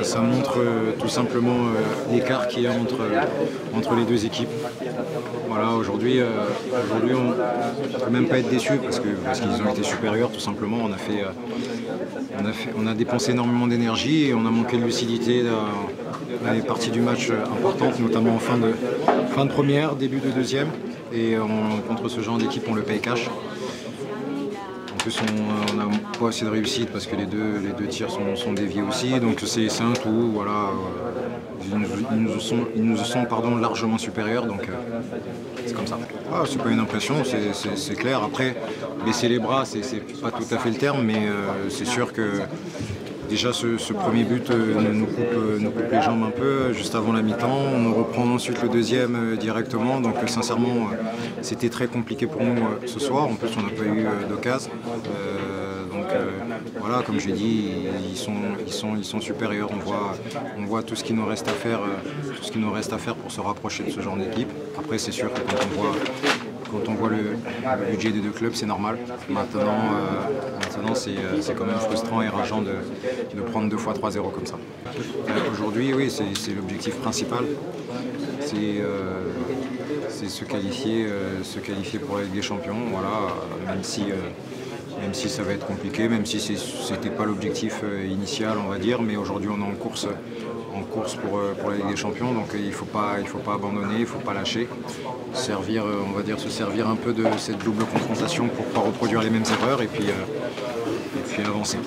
ça montre tout simplement l'écart qu'il y a entre les deux équipes. Voilà, aujourd'hui, on ne peut même pas être déçu parce qu'ils ont été supérieurs tout simplement. On a dépensé énormément d'énergie et on a manqué de lucidité dans les parties du match importantes, notamment en fin de première, début de deuxième. Et contre ce genre d'équipe, on le paye cash. En plus, on n'a pas assez de réussite parce que les deux tirs sont déviés aussi. Donc c'est un tout. Voilà. Ils nous sont largement supérieurs. Donc c'est comme ça. Ah, c'est pas une impression, c'est clair. Après, baisser les bras, c'est pas tout à fait le terme, mais c'est sûr que déjà ce premier but nous coupe les jambes un peu juste avant la mi-temps. On reprend ensuite le deuxième directement. Donc sincèrement, c'était très compliqué pour nous ce soir. En plus, on n'a pas eu d'occasion. Voilà, comme j'ai dit, ils sont supérieurs. On voit tout ce qu'il nous reste à faire, pour se rapprocher de ce genre d'équipe. Après, c'est sûr que quand on voit le budget des deux clubs, c'est normal. Maintenant c'est quand même frustrant et rageant de prendre 2 fois 3-0 comme ça. Aujourd'hui, oui, c'est l'objectif principal. C'est se qualifier pour la Ligue des Champions. Voilà, même si ça va être compliqué, même si c'était pas l'objectif initial, on va dire, mais aujourd'hui on est en course pour la Ligue des Champions, donc il faut pas abandonner, il ne faut pas lâcher, se servir un peu de cette double confrontation pour ne pas reproduire les mêmes erreurs et puis avancer.